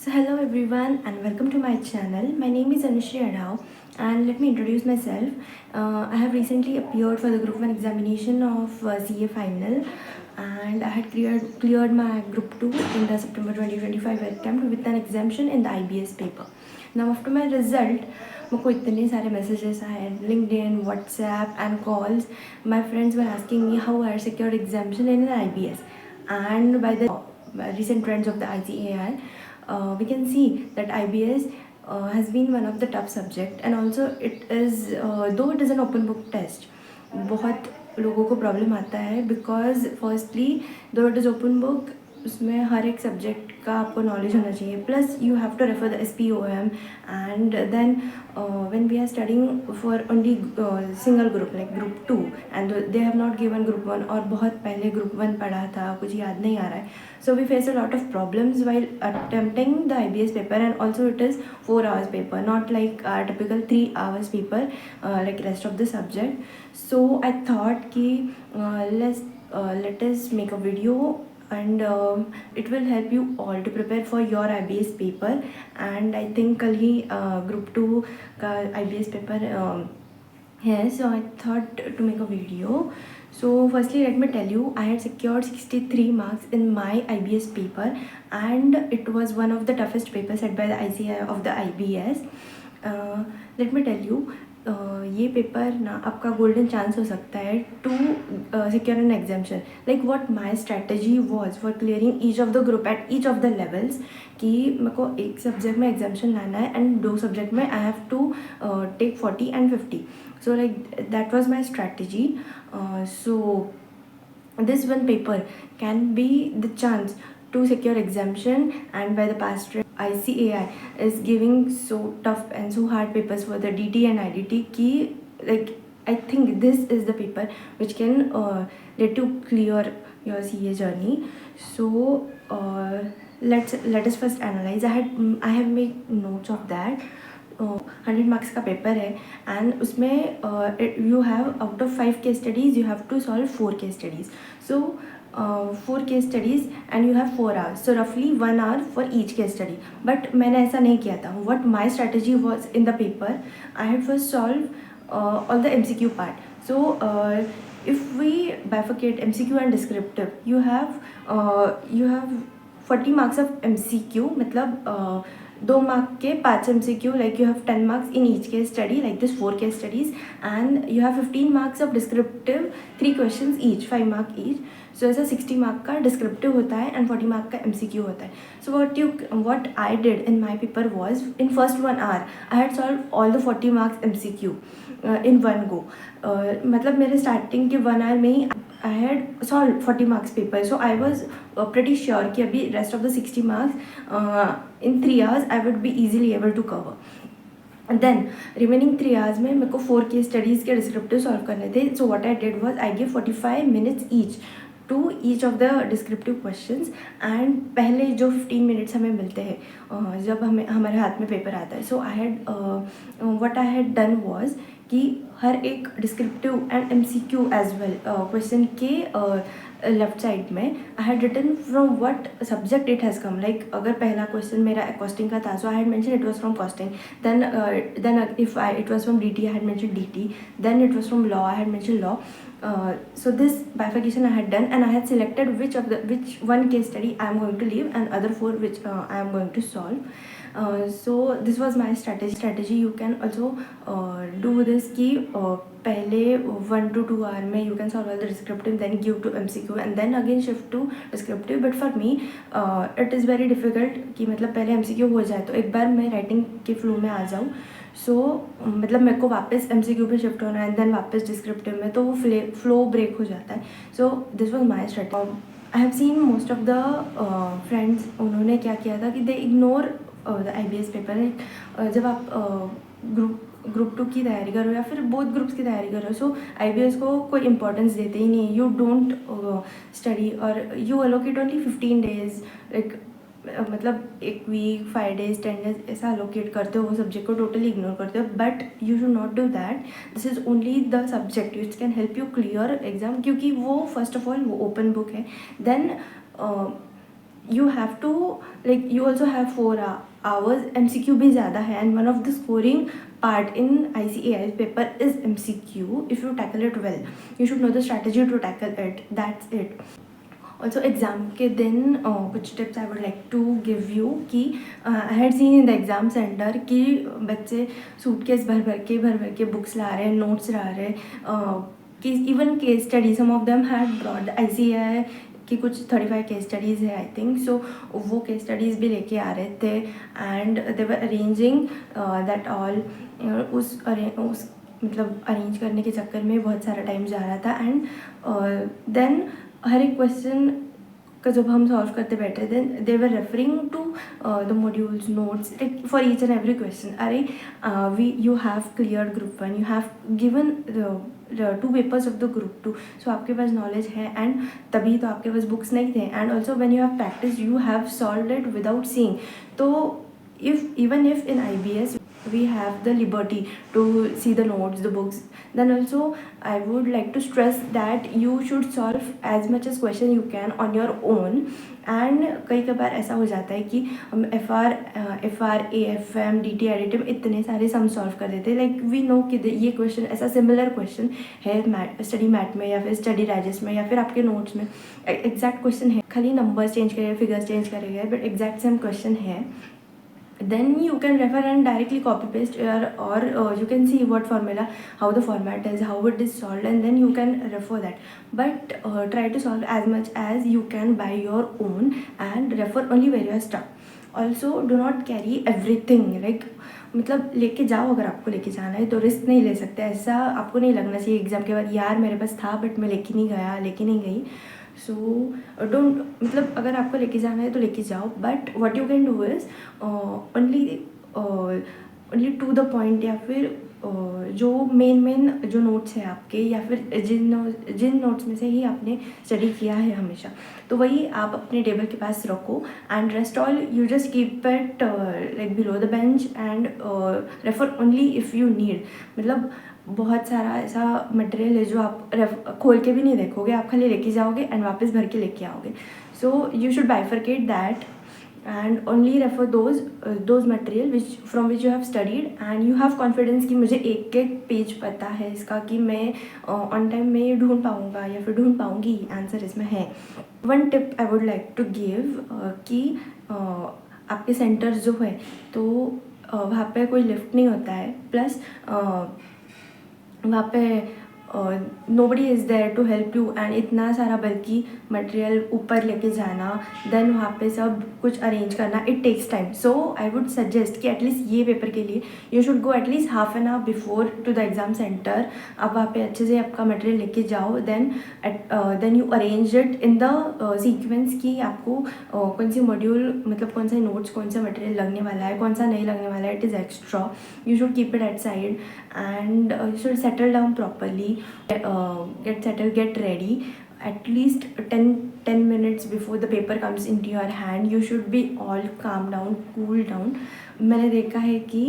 So hello everyone and welcome to my channel. My name is Anushri Adhao and let me introduce myself. I have recently appeared for the Group 1 examination of CA final and I had cleared my Group 2 in the September 2025 attempt with an exemption in the IBS paper. Now after my result, मुझको इतने सारे messages आए LinkedIn, WhatsApp and calls. My friends were asking me how I secured exemption in an IBS, and by the recent trends of the ICAI, we can see that IBS has been one of the tough subject, and also it is though it is an open book test, बहुत लोगों को problem आता है because firstly though it is open book, उसमें हर एक subject का आपको नॉलेज होना चाहिए, plus you have to refer the SPOM and then when we are studying for only single group like group 2 and they have not given group 1 और बहुत पहले ग्रुप 1 पढ़ा था, कुछ याद नहीं आ रहा है. So we face a lot of problems while attempting the IBS paper, and also it is 4 hours paper, not like our typical 3 hours paper like rest of the subject. So I thought ki let us make a video and it will help you all to prepare for your IBS paper. And I think कल ही group 2 का IBS paper है, so I thought to make a video. So firstly let me tell you, I had secured 63 marks in my IBS paper and it was one of the toughest papers set by the ICI of the IBS. Let me tell you, ये paper ना आपका golden chance हो सकता है to secure an examination. Like what my strategy was for clearing each of the group at each of the levels, कि मेरे को एक सब्जेक्ट में एग्जामेशन लाना है एंड 2 सब्जेक्ट में I have to take 40 and 50. So like that was my strategy. So this one paper can be the chance to secure exemption, and by the past ICAI is giving so tough and so hard papers for the DT and IDT ki, like I think this is the paper which can let you clear your CA journey. So let us first analyze. I have made notes of that. 100 marks का paper है and उसमें you have out of 5 case studies you have to solve 4 case studies. So 4 case studies and you have 4 hours, so रफली 1 hour for each case study. But मैंने ऐसा नहीं किया था. What my strategy was in the paper, I had first solve all the MCQ part. So if we bifurcate MCQ and descriptive, you have 40 marks of MCQ, मतलब 2 mark के 5 MCQ, like you have 10 marks in each case study, like this 4 case studies, and you have 15 marks of descriptive, 3 questions each, 5 mark each. So ऐसा 60 mark का descriptive होता है and 40 mark का MCQ होता है. So what I did in my paper was, in first 1 hour I had solved all the 40 marks MCQ in one go. मतलब मेरे starting के 1 hour में ही I had solved 40 marks paper. So I was pretty sure कि अभी rest of the 60 marks in 3 hours I would be easily able to cover. And then remaining 3 hours में मेरे को 4 case studies के descriptive solve करने थे. So what I did was I gave 45 minutes each to each of the descriptive questions, and पहले जो 15 minutes हमें मिलते हैं जब हमारे हाथ में पेपर आता है. So I had what I had done was कि हर एक descriptive and MCQ as well question के लेफ्ट साइड में I had written from what subject it has come. Like अगर पहला क्वेश्चन मेरा कॉस्टिंग का था, so I had mention it was from costing. Then if it was from DT, I had mention DT. Then it was from law, I had mention law. So this bifurcation I had done, and I had selected which one case study I am going to leave and other 4 which I am going to solve. So this was my strategy. You can also do this कि पहले 1 to 2 hour में you can solve all the descriptive, then give to MCQ and then again shift to descriptive. But for me it is very difficult कि मतलब पहले MCQ हो जाए तो एक बार मैं राइटिंग के फ्लो में आ जाऊँ. सो मतलब मेरे को वापस MCQ पे शिफ्ट होना है देन वापस डिस्क्रिप्टिव में, तो वो फ्लो ब्रेक हो जाता है. So this was my strategy. I have scene most of the friends, उन्होंने क्या किया था कि दे इग्नोर द IBS पेपर. जब आप ग्रुप 2 की तैयारी करो या फिर बोथ ग्रुप्स की तैयारी करो, सो IBS को कोई इंपॉर्टेंस देते ही नहीं. यू डोंट स्टडी और you allocate only 15 days, like मतलब 1 week, 5 days, 10 days ऐसा अलोकेट करते हो, वो सब्जेक्ट को टोटली इग्नोर करते हो. But you should not do that. This is only the subject which can help you clear exam, क्योंकि वो फर्स्ट ऑफ ऑल वो ओपन बुक है. Then you have to, like, you also have 4 hours. MCQ भी ज़्यादा है, and one of the scoring part in ICAI paper is MCQ. If you tackle it well, you should know the strategy to tackle it. That's it. Also exam के दिन कुछ tips I would like to give you कि I had seen in the exam centre कि बच्चे suitcase भर भर के books ला रहे हैं, नोट्स ला रहे हैं, कि even case study some of them had brought ICAI कि कुछ 35 केस स्टडीज़ है आई थिंक सो, वो केस स्टडीज़ भी लेके आ रहे थे and they were arranging that all. उस मतलब अरेंज करने के चक्कर में बहुत सारा टाइम जा रहा था एंड देन हर एक क्वेश्चन का जब हम सॉल्व करते बैठे then they were referring to the modules notes like for each and every question. अरे you have clear group 1, you have given 2 papers of the group 2, so आपके पास नॉलेज है एंड तभी तो आपके पास बुक्स नहीं थे and also when you have practice you have solved it without seeing. तो even if in IBS we have the liberty to see the notes, the books, then also I would like to stress that you should solve as much as question you can on your own। And कई बार ऐसा हो जाता है कि हम FR AFM DT additive इतने सारे sum solve कर देते हैं, लाइक वी नो कि ये क्वेश्चन ऐसा सिमिलर क्वेश्चन है स्टडी मैट में या फिर स्टडी डाइजेस्ट में या फिर आपके नोट्स में एग्जैक्ट क्वेश्चन है, खाली नंबर्स चेंज करेंगे, फिगर्स चेंज करेंगे, बट एग्जैक्ट सेम क्वेश्चन है। Then you can refer and directly copy paste or you can see what formula, how the format is, how it is solved, and then you can refer that. But try to solve as much as you can by your own and refer only where you are stuck. Also do not carry everything, like मतलब लेके जाओ, अगर आपको लेके जाना है तो risk नहीं ले सकते। ऐसा आपको नहीं लगना चाहिए एग्ज़ाम के बाद यार मेरे पास था बट मैं लेके नहीं गया, लेके नहीं गई। सो डोंट, मतलब अगर आपको लेके जाना है तो लेके जाओ, but what you can do is only to the point, या फिर जो मेन जो नोट्स हैं आपके या फिर जिन नोट्स में से ही आपने स्टडी किया है हमेशा, तो वही आप अपने टेबल के पास रखो and rest all you just keep it like below the bench and refer only if you need. मतलब बहुत सारा ऐसा मटेरियल है जो आप खोल के भी नहीं देखोगे, आप खाली लेके जाओगे एंड वापस भर के लेके आओगे। सो you should bifurcate that and only refer those material from which you have studied and you have confidence कि मुझे एक पेज पता है इसका कि मैं ऑन टाइम में ढूंढ पाऊँगा या फिर ढूंढ पाऊँगी, आंसर इसमें है। One tip I would like to give कि आपके सेंटर्स जो है तो वहाँ पे कोई लिफ्ट नहीं होता है, प्लस वहाँ पे nobody is there to help you and इतना सारा बल्कि मटेरियल ऊपर लेके जाना, देन वहाँ पे सब कुछ अरेंज करना, it takes time. So I would suggest कि एटलीस्ट ये पेपर के लिए you should go at least half an hour before to the exam centre. आप वहाँ पे अच्छे से आपका मटेरियल लेके जाओ, then you arrange it in the sequence कि आपको कौन सी मॉड्यूल, मतलब कौन सा नोट्स, कौन सा मटेरियल लगने वाला है, कौन सा नहीं लगने वाला है, it is extra. You should keep it at side and you should settle down properly, get settled, get ready at least 10 minutes before the paper comes into your hand. You should be all calm down, cool down. मैंने देखा है कि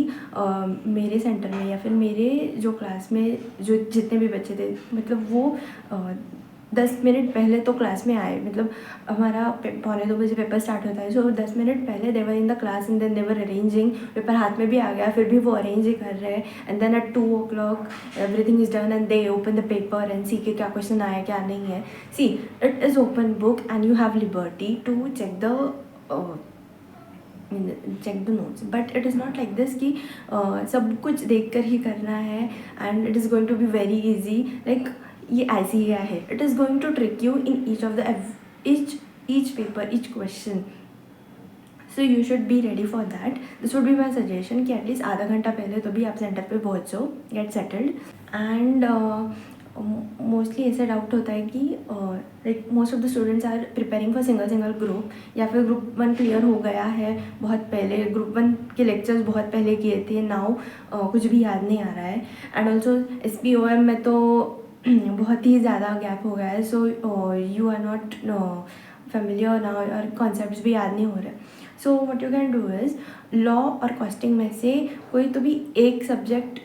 मेरे centre में या फिर मेरे जो क्लास में जो जितने भी बच्चे थे, मतलब वो 10 मिनट पहले तो क्लास में आए, मतलब हमारा 1:45 पेपर स्टार्ट होता है, सो 10 मिनट पहले they were in the class and then they were arranging, paper हाथ में भी आ गया फिर भी वो अरेंज ही कर रहे हैं, and then at 2 o'clock everything is done and they open the paper and see के क्या क्वेश्चन आया क्या नहीं है। See it is open book and you have liberty to check the notes, but it is not like this कि सब कुछ देख कर ही करना है and it is going to be very easy. Like ये ICAI है, it is going to trick you in each of the each paper, each question, so you should be ready for that. This would be my suggestion कि at least आधा घंटा पहले तो भी आप centre पे पहुँचो, गेट सेटल्ड। एंड मोस्टली ऐसा डाउट होता है कि like most of the students are preparing for single group, या फिर ग्रुप 1 क्लियर हो गया है बहुत पहले, ग्रुप 1 के लेक्चर्स बहुत पहले किए थे, नाउ कुछ भी याद नहीं आ रहा है। एंड ऑल्सो SPOM में तो बहुत ही ज़्यादा गैप हो गया है, so you are not familiar now और कॉन्सेप्ट्स भी याद नहीं हो रहे। So what you can do is law और कॉस्टिंग में से कोई तो भी एक subject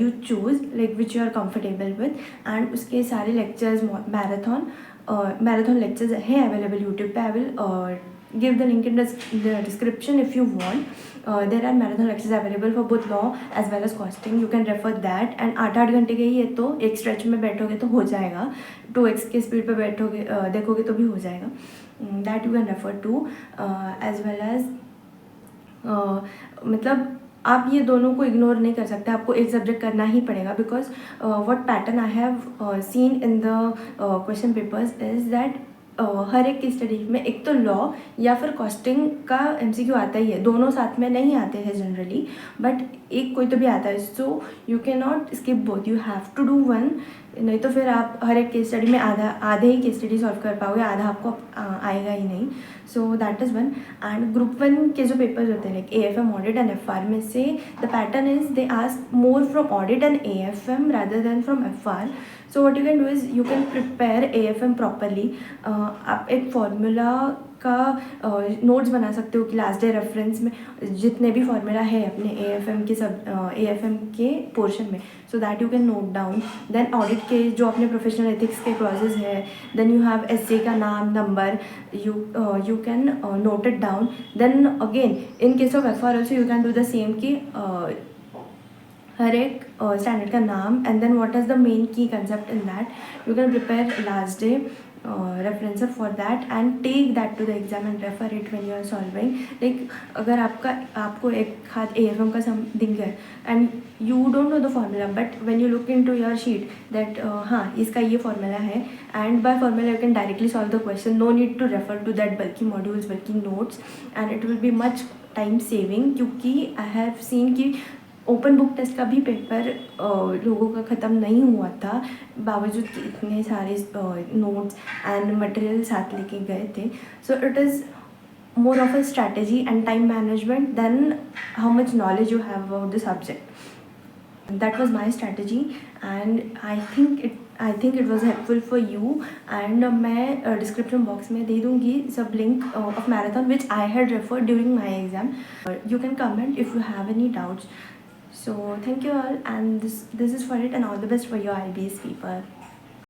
you choose like which you are comfortable with, and उसके सारे लेक्चर्स मैराथन लेक्चर्स हैं अवेलेबल यूट्यूब पे। I will give the link in the description if you want. There are marathon lectures available for both law as well as costing. You can refer that. And 8-8 घंटे के ही है, तो एक stretch में बैठोगे तो हो जाएगा, 2x के स्पीड पे बैठोगे देखोगे तो भी हो जाएगा. That you can refer to as well as मतलब आप ये दोनों को इग्नोर नहीं कर सकते, आपको एक सब्जेक्ट करना ही पड़ेगा. Because what pattern I have seen in the question papers is that हर एक की स्टडी में एक तो लॉ या फिर कॉस्टिंग का MCQ आता ही है, दोनों साथ में नहीं आते हैं जनरली, बट एक कोई तो भी आता है. So you can not skip both, you have to do one. नहीं तो फिर आप हर एक केस स्टडी में आधे ही केस स्टडी सॉल्व कर पाओगे, आधा आपको आएगा ही नहीं. So that is one. And group 1 के जो पेपर्स होते हैं like AFM audit and FR में से the pattern is they ask more from audit and AFM rather than from FR. So what you can do is you can prepare AFM properly. आप एक formula का notes बना सकते हो कि last day reference में जितने भी फॉर्मूला है अपने AFM के पोर्शन में, so that you can note down. Then audit के जो अपने प्रोफेशनल एथिक्स के क्लॉजेज है, देन यू हैव SJ का नाम number, you can note it down. Then again in case of FR also you can do the same कि हर एक स्टैंडर्ड का नाम and then what is the main key concept in that. You can prepare last day referencer for that and take that to the exam and refer it when you are solving. Like अगर आपको एक हाथ AFM का सम दिख गया and you don't know the formula, but when you look into your sheet that हाँ इसका ये formula है, and by formula you can directly solve the question. No need to refer to that bulky modules, bulky notes, and it will be much time saving. क्योंकि I have seen कि open book test का भी paper लोगों का ख़त्म नहीं हुआ था, बावजूद कि इतने सारे नोट्स एंड मटेरियल साथ लेके गए थे. So it is more of a strategy and time management then how much knowledge you have about the subject. That was my strategy and I think it was helpful for you. And मैं description box में दे दूँगी सब link of marathon which I had referred during my exam. You can comment if you have any doubts. So thank you all, and this is for it, and all the best for your IBS paper.